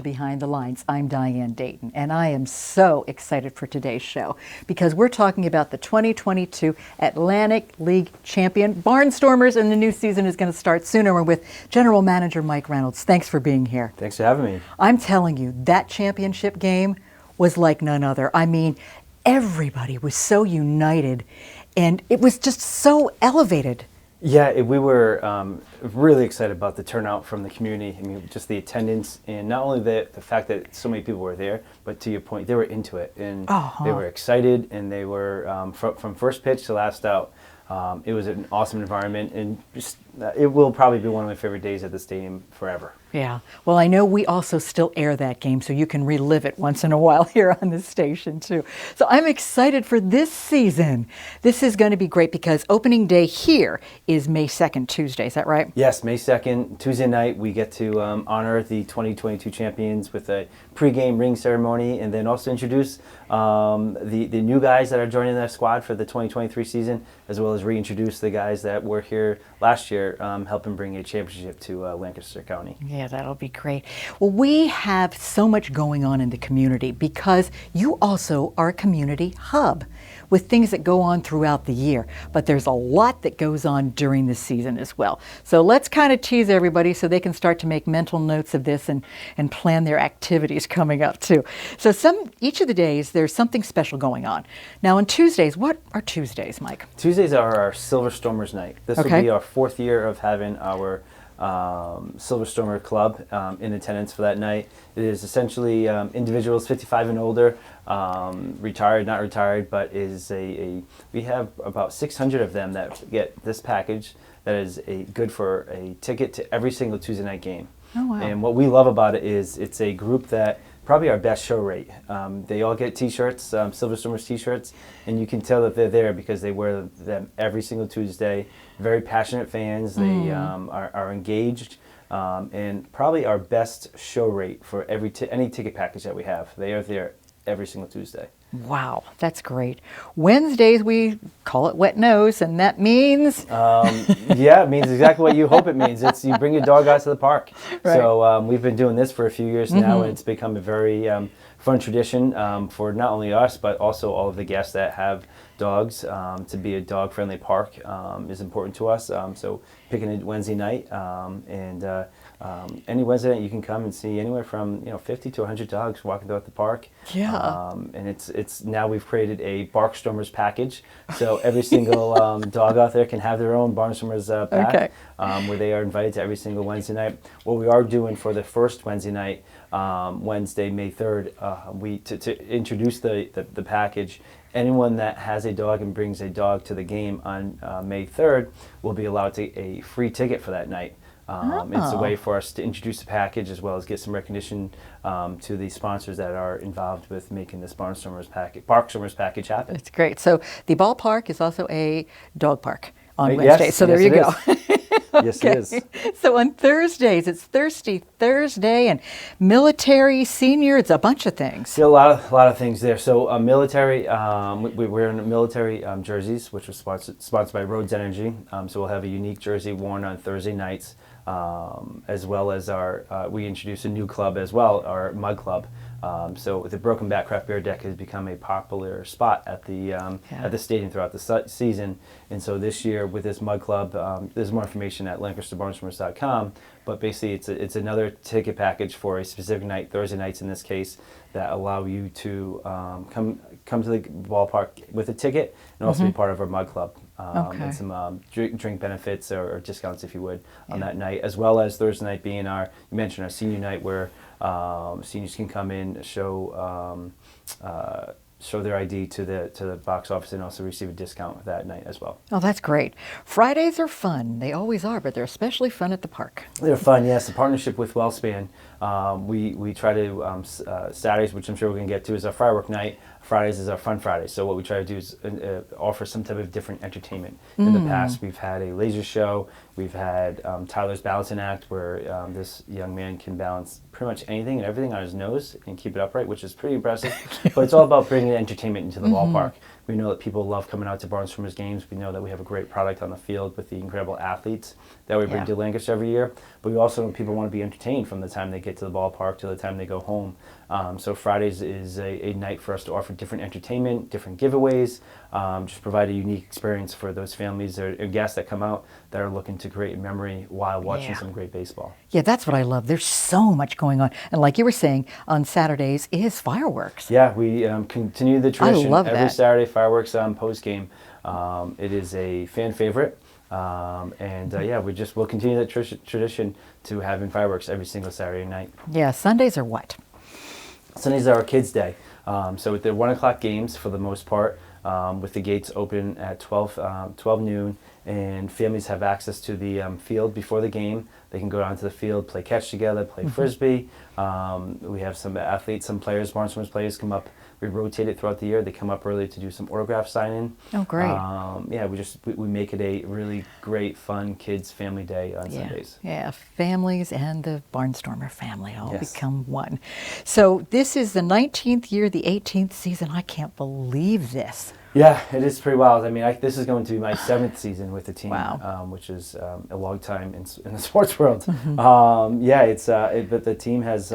Behind the Lines. I'm Diane Dayton, and I am so excited for today's show because we're talking about the 2022 Atlantic League champion Barnstormers, and the new season is going to start soon. And we're with General Manager Mike Reynolds. Thanks for being here. Thanks for having me. I'm telling you, that championship game was like none other. I mean, everybody was so united, and it was just so elevated. Yeah, we were really excited about the turnout from the community. I mean, just the attendance, and not only the fact that so many people were there, but to your point, they were into it, and they were excited, and they were from first pitch to last out. It was an awesome environment, and just it will probably be one of my favorite days at the stadium forever. Yeah. Well, I know we also still air that game, so you can relive it once in a while here on this station, too. So I'm excited for this season. This is going to be great because opening day here is May 2nd, Tuesday. Is that right? Yes, May 2nd, Tuesday night, we get to honor the 2022 champions with a pregame ring ceremony, and then also introduce the new guys that are joining that squad for the 2023 season, as well as reintroduce the guys that were here last year, helping bring a championship to Lancaster County. Yeah, that'll be great. Well, we have so much going on in the community because you also are a community hub with things that go on throughout the year. But there's a lot that goes on during the season as well. So let's kind of tease everybody so they can start to make mental notes of this and plan their activities coming up too. So each of the days, there's something special going on. Now on Tuesdays, what are Tuesdays, Mike? Tuesdays are our Silver Stormers night. This will be our 4th year of having our Silver Stormer Club in attendance for that night. It is essentially individuals 55 and older, retired, not retired, but we have about 600 of them that get this package that is good for a ticket to every single Tuesday night game. Oh, wow. And what we love about it is it's a group that probably our best show rate. They all get T-shirts, Silver Stormers T-shirts, and you can tell that they're there because they wear them every single Tuesday. Very passionate fans. They are engaged, and probably our best show rate for any ticket package that we have. They are there every single Tuesday. Wow, that's great. Wednesdays, we call it wet nose, and that means? Yeah, it means exactly what you hope it means. It's you bring your dog out to the park. Right. So we've been doing this for a few years now, and it's become a very fun tradition for not only us, but also all of the guests that have dogs. To be a dog-friendly park is important to us. So picking a Wednesday night, and any Wednesday night you can come and see anywhere from 50 to 100 dogs walking throughout the park. Yeah. And it's now we've created a Barnstormers package, so every single dog out there can have their own Barnstormers pack, where they are invited to every single Wednesday night. What we are doing for the first Wednesday night, Wednesday, May 3rd, to introduce the package. Anyone that has a dog and brings a dog to the game on May 3rd will be allowed a free ticket for that night. It's a way for us to introduce the package as well as get some recognition to the sponsors that are involved with making this Barnstormers package happen. That's great. So the ballpark is also a dog park on Wednesday. So there you go. Yes, it is. So on Thursdays, it's Thirsty Thursday and military, senior, it's a bunch of things. See, a lot of things there. So military, we're in military jerseys, which was sponsored by Reynolds Energy. So we'll have a unique jersey worn on Thursday nights, as well as we introduced a new club as well, our Mug Club. So the Broken Back Craft Beer Deck has become a popular spot at the stadium throughout the season. And so this year with this Mug Club, there's more information at LancasterBarnstormers.com. But basically, it's another ticket package for a specific night, Thursday nights in this case, that allow you to come to the ballpark with a ticket and also be part of our Mug Club. And some drink benefits or discounts, if you would, on that night, as well as Thursday night being you mentioned our senior night where seniors can come in, show their ID to the box office and also receive a discount that night as well. Oh, that's great. Fridays are fun. They always are, but they're especially fun at the park. They're fun, yes. The partnership with Wellspan, we try to, Saturdays, which I'm sure we're going to get to, is our firework night. Fridays is our Fun Friday. So what we try to do is offer some type of different entertainment. In the past, we've had a laser show. We've had Tyler's Balancing Act, where this young man can balance pretty much anything and everything on his nose and keep it upright, which is pretty impressive. But it's all about bringing entertainment into the ballpark. We know that people love coming out to Barnstormers games. We know that we have a great product on the field with the incredible athletes that we bring to Lancaster every year. But we also know people want to be entertained from the time they get to the ballpark to the time they go home. So Fridays is a night for us to offer different entertainment, different giveaways, just provide a unique experience for those families or guests that come out that are looking to create a memory while watching some great baseball. Yeah, that's what I love. There's so much going on. And like you were saying, on Saturdays is fireworks. Yeah, we continue the tradition. I love every that. Saturday, fireworks post-game. It is a fan favorite. We'll continue that tradition to having fireworks every single Saturday night. Yeah, Sundays are what? Sundays are our kids' day. So they're 1 o'clock games for the most part, with the gates open at 12 noon, and families have access to the field before the game. They can go down to the field, play catch together, play frisbee. We have some athletes, some players, Barnstormers players come up. We rotate it throughout the year. They come up early to do some autograph signing. Oh, great. We make it a really great, fun kids' family day on Sundays. Yeah, families and the Barnstormer family all become one. So this is the 19th year, the 18th season. I can't believe this. Yeah, it is pretty wild. I mean, this is going to be my 7th season with the team, which is a long time in the sports world. But the team has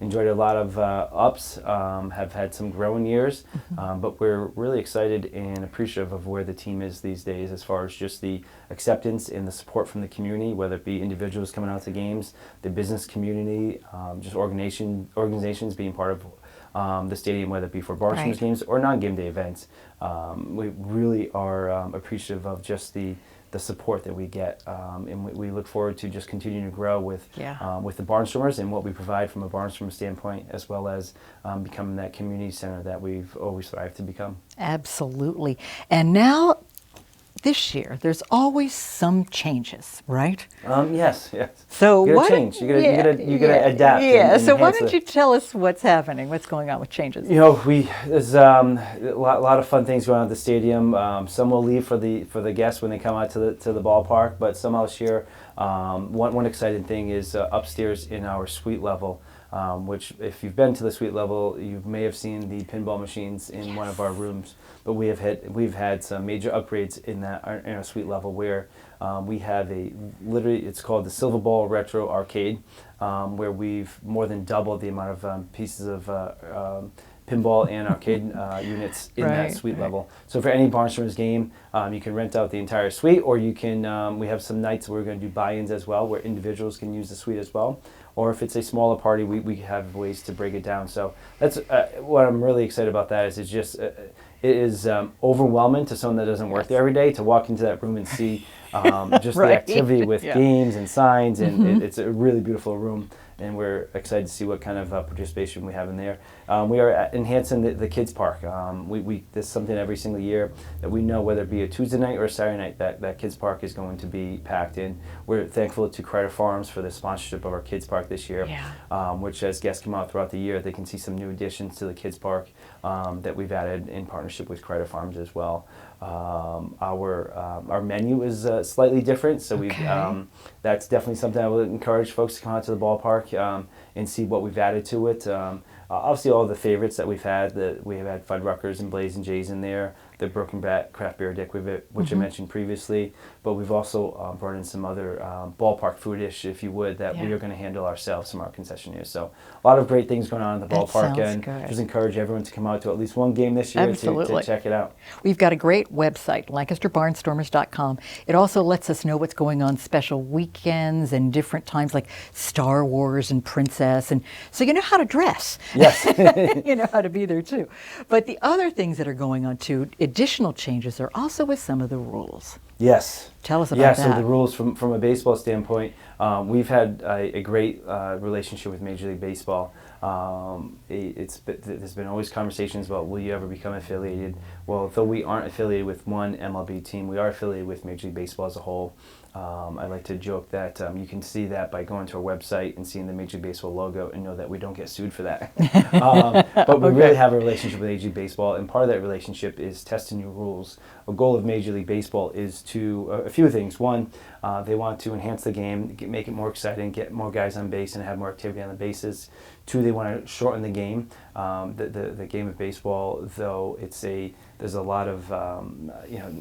enjoyed a lot of ups, have had some growing years, but we're really excited and appreciative of where the team is these days as far as just the acceptance and the support from the community, whether it be individuals coming out to games, the business community, just organizations being part of the stadium, whether it be for Barnstormers games or non-game day events. We really are appreciative of just the support that we get, and we look forward to just continuing to grow with the Barnstormers and what we provide from a Barnstormer standpoint, as well as becoming that community center that we've always strived to become. Absolutely. And now, this year, there's always some changes, right? Yes. So you gotta change. You gotta adapt. Yeah. And so why don't you tell us what's happening? What's going on with changes? There's a lot of fun things going on at the stadium. Some will leave for the guests when they come out to the ballpark, but some I'll share. One exciting thing is upstairs in our suite level. Which, if you've been to the suite level, you may have seen the pinball machines in one of our rooms. But we've had some major upgrades in our suite level where we have it's called the Silver Ball Retro Arcade, where we've more than doubled the amount of pieces of pinball and arcade units in that suite level. So for any Barnstormers game, you can rent out the entire suite, or you can. We have some nights where we're going to do buy-ins as well, where individuals can use the suite as well. Or if it's a smaller party, we have ways to break it down. So that's what I'm really excited about. That is, it's just it is overwhelming to someone that doesn't work there every day to walk into that room and see just the activity with games and signs, and it's a really beautiful room. And we're excited to see what kind of participation we have in there. We are enhancing the kids' park. This is something every single year that we know, whether it be a Tuesday night or a Saturday night, that kids' park is going to be packed in. We're thankful to Crider Farms for the sponsorship of our kids' park this year, which, as guests come out throughout the year, they can see some new additions to the kids' park that we've added in partnership with Crider Farms as well. Our menu is slightly different, so that's definitely something I would encourage folks to come out to the ballpark and see what we've added to it. Obviously, all the favorites that we've had. We have had Fuddruckers and Blazing Jays in there. The Broken Bat Craft Beer Dick, which I mentioned previously. But we've also brought in some other ballpark foodish, if you would, that we are going to handle ourselves from our concessionaires. So a lot of great things going on in the ballpark, and just encourage everyone to come out to at least one game this year to check it out. We've got a great website, LancasterBarnstormers.com. It also lets us know what's going on special weekends and different times like Star Wars and Princess, and so you know how to dress. Yes. You know how to be there too. But the other things that are going on too, additional changes are also with some of the rules. Yes. Tell us about that. So the rules from a baseball standpoint, we've had a great relationship with Major League Baseball. There's been always conversations about, will you ever become affiliated? Well, though we aren't affiliated with one MLB team, we are affiliated with Major League Baseball as a whole. I like to joke that you can see that by going to our website and seeing the Major League Baseball logo and know that we don't get sued for that. But we really have a relationship with Major League Baseball, and part of that relationship is testing new rules. A goal of Major League Baseball is to a few things. One, They want to enhance the game, make it more exciting, get more guys on base, and have more activity on the bases. 2, they want to shorten the game. The game of baseball, though there's a lot of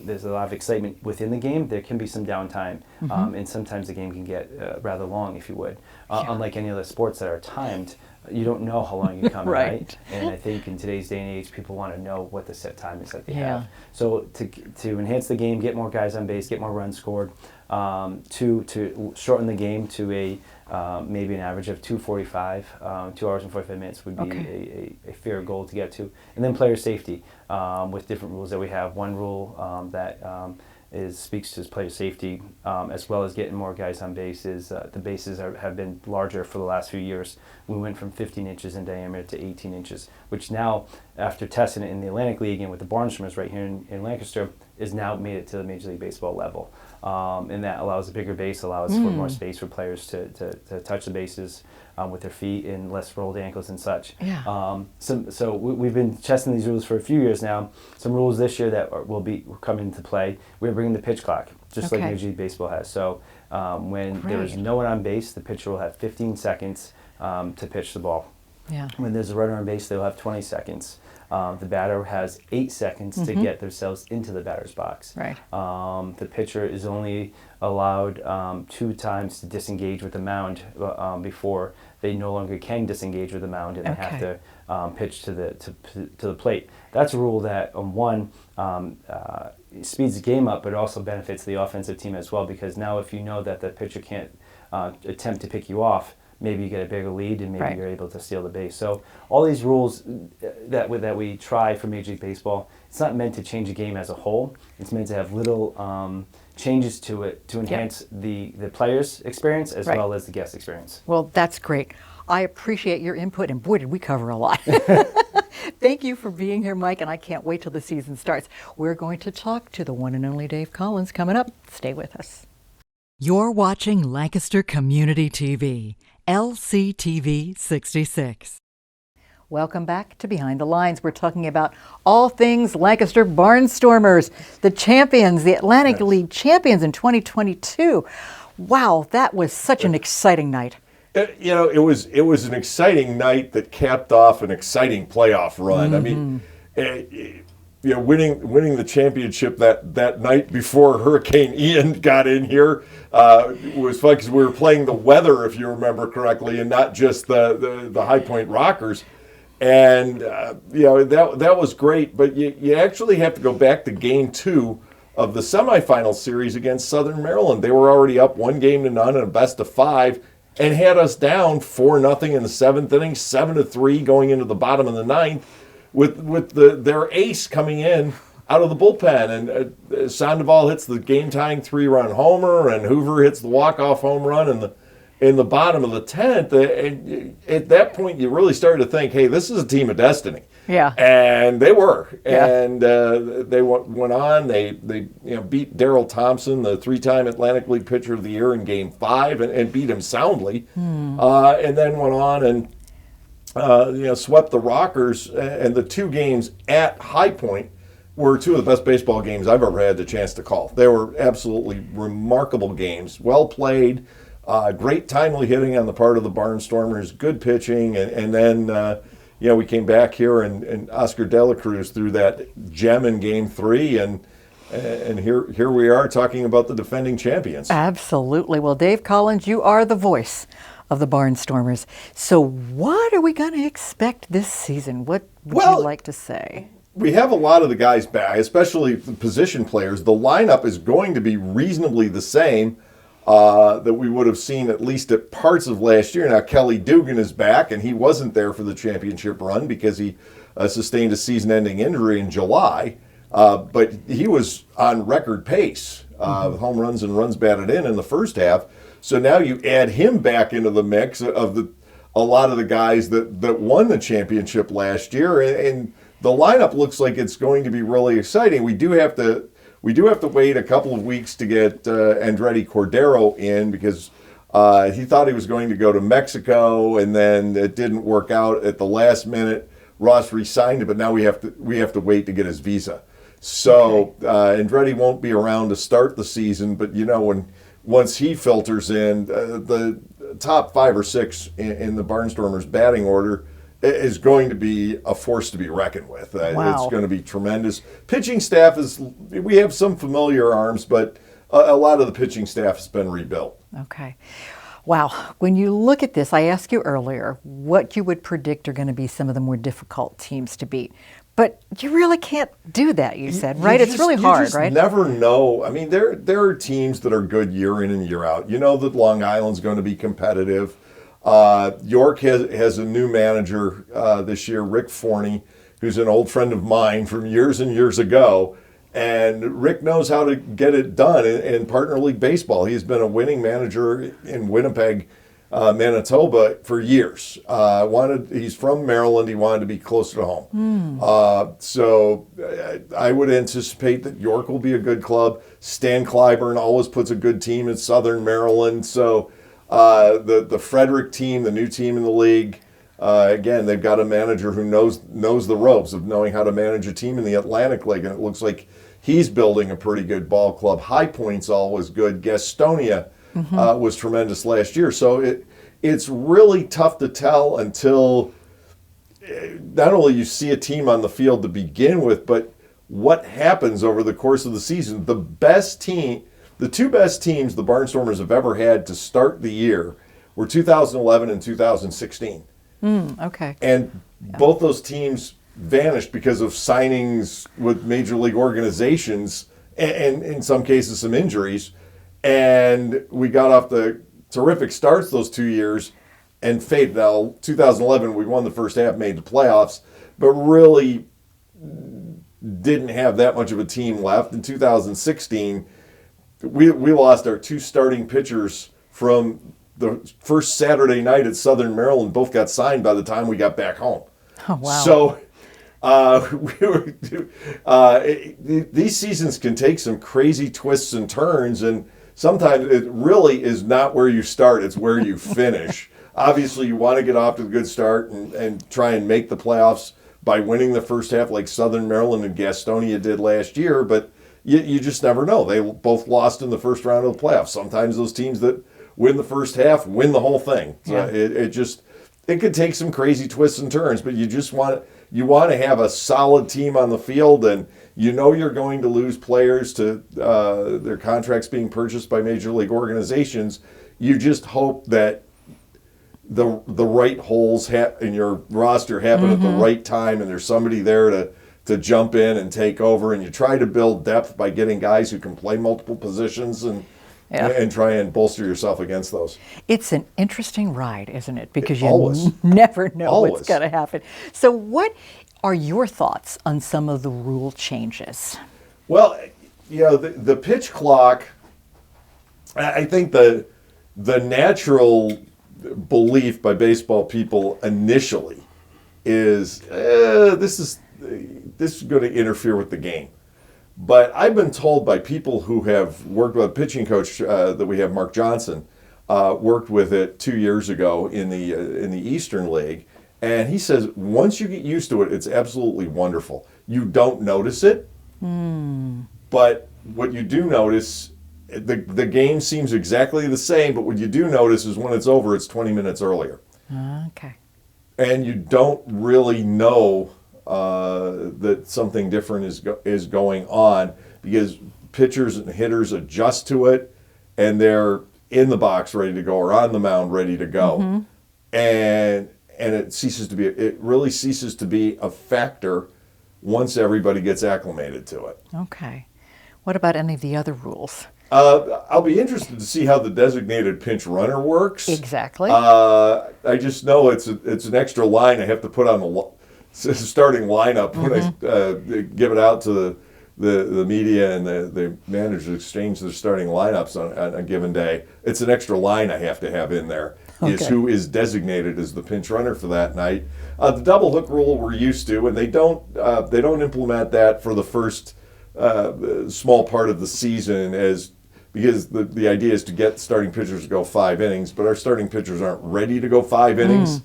there's a lot of excitement within the game. There can be some downtime, and sometimes the game can get rather long, if you would. Unlike any other sports that are timed, you don't know how long you're coming, right? And I think in today's day and age, people want to know what the set time is that they have. So to enhance the game, get more guys on base, get more runs scored. 2, to shorten the game to maybe an average of 2:45, 2 hours and 45 minutes would be a fair goal to get to. And then player safety with different rules that we have. One rule that speaks to player safety, as well as getting more guys on bases. The bases have been larger for the last few years. We went from 15 inches in diameter to 18 inches, which now, after testing it in the Atlantic League and with the Barnstormers right here in Lancaster, is now made it to the Major League Baseball level. And that allows a bigger base, allows for more space for players to touch the bases with their feet and less rolled ankles and such. So we've been testing these rules for a few years now. Some rules this year that will come into play. We're bringing the pitch clock, just like Major League Baseball has. So when there is no one on base, the pitcher will have 15 seconds to pitch the ball. When there's a runner on base, they'll have 20 seconds. The batter has 8 seconds to get themselves into the batter's box. The pitcher is only allowed 2 times to disengage with the mound before they no longer can disengage with the mound, and they have to pitch to the plate. That's a rule that speeds the game up, but also benefits the offensive team as well, because now if you know that the pitcher can't attempt to pick you off, maybe you get a bigger lead and maybe you're able to steal the base. So all these rules that we try for Major League Baseball, it's not meant to change the game as a whole. It's meant to have little changes to it to enhance the player's experience as well as the guest experience. Well, that's great. I appreciate your input, and boy, did we cover a lot. Thank you for being here, Mike, and I can't wait till the season starts. We're going to talk to the one and only Dave Collins coming up. Stay with us. You're watching Lancaster Community TV. LCTV 66. Welcome back to Behind the Lines. We're talking about all things Lancaster Barnstormers, the champions, the Atlantic League champions in 2022. Wow, that was such an exciting night. It was an exciting night that capped off an exciting playoff run. I mean, winning the championship that night before Hurricane Ian got in here was fun because we were playing the weather, if you remember correctly, and not just the High Point Rockers. And that was great. But you actually have to go back to Game 2 of the semifinal series against Southern Maryland. They were already up 1-0 in a best of 5, and had us down 4-0 in the 7th inning, 7-3 going into the bottom of the 9th. With their ace coming in out of the bullpen, and Sandoval hits the game-tying 3-run homer, and Hoover hits the walk-off home run in the bottom of the 10th. And at that point, you really started to think, hey, this is a team of destiny. Yeah. And they were. Yeah. And they went on. They beat Darrell Thompson, the 3-time Atlantic League Pitcher of the Year, in Game 5, and beat him soundly. And then went on and swept the Rockers, and the 2 games at High Point were 2 of the best baseball games I've ever had the chance to call. They were absolutely remarkable games, well played, great timely hitting on the part of the Barnstormers, good pitching, and then we came back here and Oscar De La Cruz threw that gem in Game 3, and here we are talking about the defending champions. Absolutely. Well, Dave Collins, you are the voice of the Barnstormers. So what are we going to expect this season? What would you like to say? We have a lot of the guys back, especially the position players. The lineup is going to be reasonably the same that we would have seen at least at parts of last year. Now, Kelly Dugan is back, and he wasn't there for the championship run because he sustained a season-ending injury in July. But he was on record pace, home runs and runs batted in the first half. So now you add him back into the mix of a lot of the guys that won the championship last year, and the lineup looks like it's going to be really exciting. We do have to wait a couple of weeks to get Andretti Cordero in because he thought he was going to go to Mexico, and then it didn't work out at the last minute. Ross re-signed it, but now we have to wait to get his visa. So Andretti won't be around to start the season, but once he filters in, the top 5 or 6 in the Barnstormers batting order is going to be a force to be reckoned with. Wow. It's going to be tremendous. Pitching staff we have some familiar arms, but a lot of the pitching staff has been rebuilt. Okay. Wow. When you look at this, I asked you earlier what you would predict are going to be some of the more difficult teams to beat. But you really can't do that, you said, right? It's really hard, you just right? Never know. I mean, there are teams that are good year in and year out. You know that Long Island's going to be competitive. York has a new manager this year, Rick Forney, who's an old friend of mine from years and years ago. And Rick knows how to get it done in partner league baseball. He's been a winning manager in Winnipeg, Manitoba for years. He's from Maryland. He wanted to be closer to home. So I would anticipate that York will be a good club. Stan Clyburn always puts a good team in Southern Maryland. So the Frederick team, the new team in the league, again, they've got a manager who knows the ropes of knowing how to manage a team in the Atlantic League, and it looks like he's building a pretty good ball club. High Point's always good. Gastonia was tremendous last year. So it's really tough to tell until not only you see a team on the field to begin with, but what happens over the course of the season. The two best teams the Barnstormers have ever had to start the year were 2011 and 2016. Okay. And both those teams vanished because of signings with major league organizations and in some cases some injuries. And we got off the terrific starts those 2 years and faded. Now, 2011, we won the first half, made the playoffs, but really didn't have that much of a team left. In 2016, we lost our 2 starting pitchers from the first Saturday night at Southern Maryland. Both got signed by the time we got back home. Oh, wow. So these seasons can take some crazy twists and turns, and sometimes it really is not where you start, it's where you finish. Obviously, you want to get off to a good start and try and make the playoffs by winning the first half like Southern Maryland and Gastonia did last year, but you just never know. They both lost in the first round of the playoffs. Sometimes those teams that win the first half win the whole thing. Yeah. So it could take some crazy twists and turns, but you want to have a solid team on the field, and you know you're going to lose players to their contracts being purchased by major league organizations. You just hope that the right holes in your roster happen at the right time, and there's somebody there to jump in and take over, and you try to build depth by getting guys who can play multiple positions and try and bolster yourself against those. It's an interesting ride, isn't it? Because you Always. never know Always. what's going to happen. So what are your thoughts on some of the rule changes? Well, the pitch clock, I think the natural belief by baseball people initially is this is going to interfere with the game. But I've been told by people who have worked with a pitching coach that we have, Mark Johnson, worked with it 2 years ago in the Eastern League, and he says once you get used to it, it's absolutely wonderful. You don't notice it, but what you do notice, the game seems exactly the same. But what you do notice is when it's over, it's 20 minutes earlier. Okay. And you don't really know that something different is going on because pitchers and hitters adjust to it, and they're in the box ready to go or on the mound ready to go, and it really ceases to be a factor once everybody gets acclimated to it. Okay. What about any of the other rules? I'll be interested to see how the designated pinch runner works. Exactly. I just know it's an extra line I have to put on the starting lineup when I give it out to the media and the managers exchange their starting lineups on a given day. It's an extra line I have to have in there. Is who is designated as the pinch runner for that night. The double hook rule we're used to, and they don't implement that for the first small part of the season because the idea is to get starting pitchers to go 5 innings, but our starting pitchers aren't ready to go 5 innings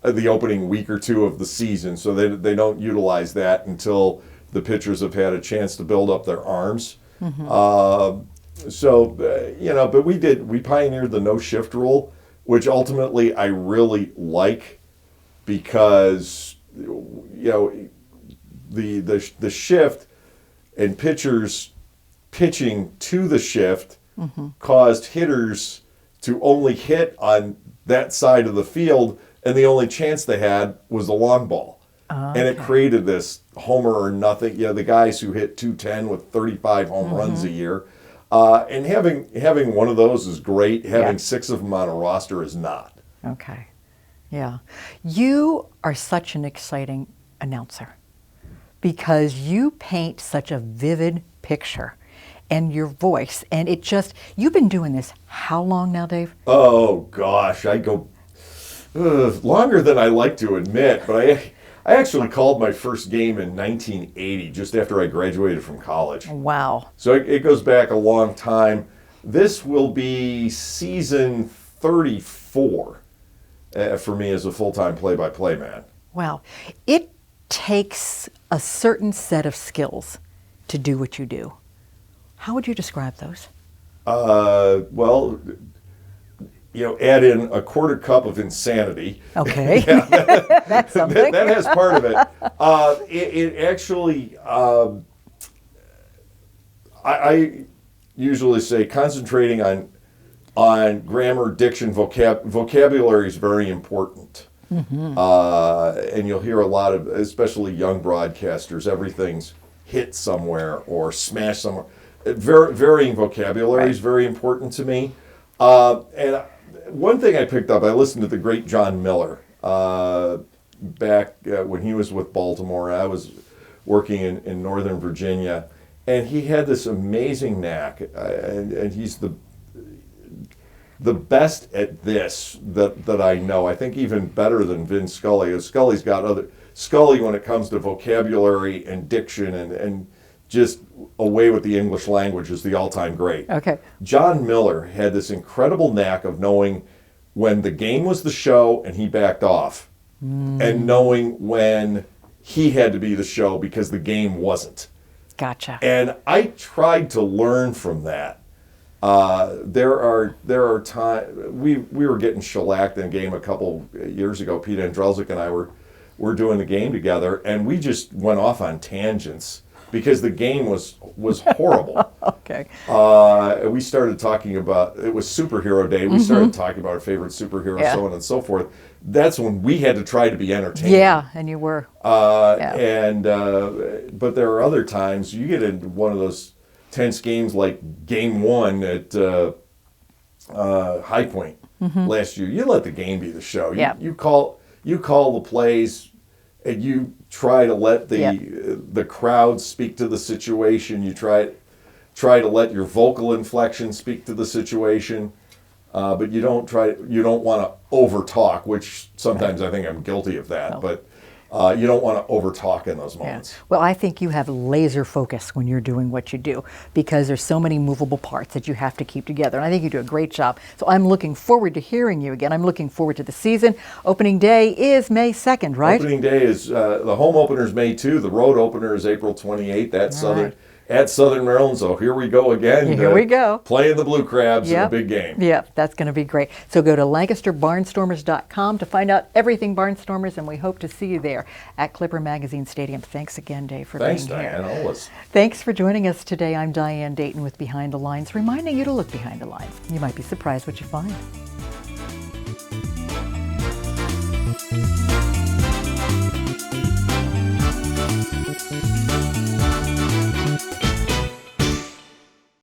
the opening week or two of the season, so they don't utilize that until the pitchers have had a chance to build up their arms. but we pioneered the no shift rule, which ultimately I really like because, the shift and pitchers pitching to the shift caused hitters to only hit on that side of the field, and the only chance they had was the long ball. And it created this homer or nothing. The guys who hit 210 with 35 home runs a year. And having one of those is great. Having 6 of them on a roster is not. Okay. Yeah. You are such an exciting announcer because you paint such a vivid picture and your voice. And you've been doing this how long now, Dave? Oh, gosh. I go longer than I like to admit, but I actually called my first game in 1980, just after I graduated from college. Wow. So it goes back a long time. This will be season 34 for me as a full-time play-by-play man. Wow. It takes a certain set of skills to do what you do. How would you describe those? Add in a quarter cup of insanity. Okay. That's something. That has part of it. It actually, I usually say concentrating on grammar, diction, vocabulary is very important. And you'll hear a lot of, especially young broadcasters, everything's hit somewhere or smash somewhere. Varying vocabulary is very important to me. And one thing I picked up, I listened to the great John Miller back when he was with Baltimore. I was working in Northern Virginia, and he had this amazing knack, and he's the best at this that I know. I think even better than Vin Scully. Scully's got Scully when it comes to vocabulary and diction and just away with the English language is the all-time great. Okay. John Miller had this incredible knack of knowing when the game was the show and he backed off, and knowing when he had to be the show because the game wasn't. Gotcha. And I tried to learn from that. There are times we were getting shellacked in a game a couple years ago. Pete Andrelzik and I were doing the game together, and we just went off on tangents because the game was horrible. Okay. We started talking about, it was superhero day. We started talking about our favorite superheroes, so on and so forth. That's when we had to try to be entertaining. Yeah, and you were. But there are other times you get into one of those tense games like Game 1 at High Point last year. You let the game be the show. You call the plays, and you try to let the crowd speak to the situation. You try to let your vocal inflection speak to the situation, but you don't want to over talk, which sometimes I think I'm guilty of that. But you don't want to over talk in those moments. Yeah. Well, I think you have laser focus when you're doing what you do because there's so many movable parts that you have to keep together. And I think you do a great job. So I'm looking forward to hearing you again. I'm looking forward to the season. Opening day is May 2nd, right? Opening day is, the home opener is May 2. The road opener is April 28th at Southern Maryland. So here we go again. Here we go. Playing the Blue Crabs in a big game. Yeah, that's going to be great. So go to LancasterBarnstormers.com to find out everything Barnstormers, and we hope to see you there at Clipper Magazine Stadium. Thanks again, Dave, for being here. Thanks, Diane, always. Thanks for joining us today. I'm Diane Dayton with Behind the Lines, reminding you to look behind the lines. You might be surprised what you find.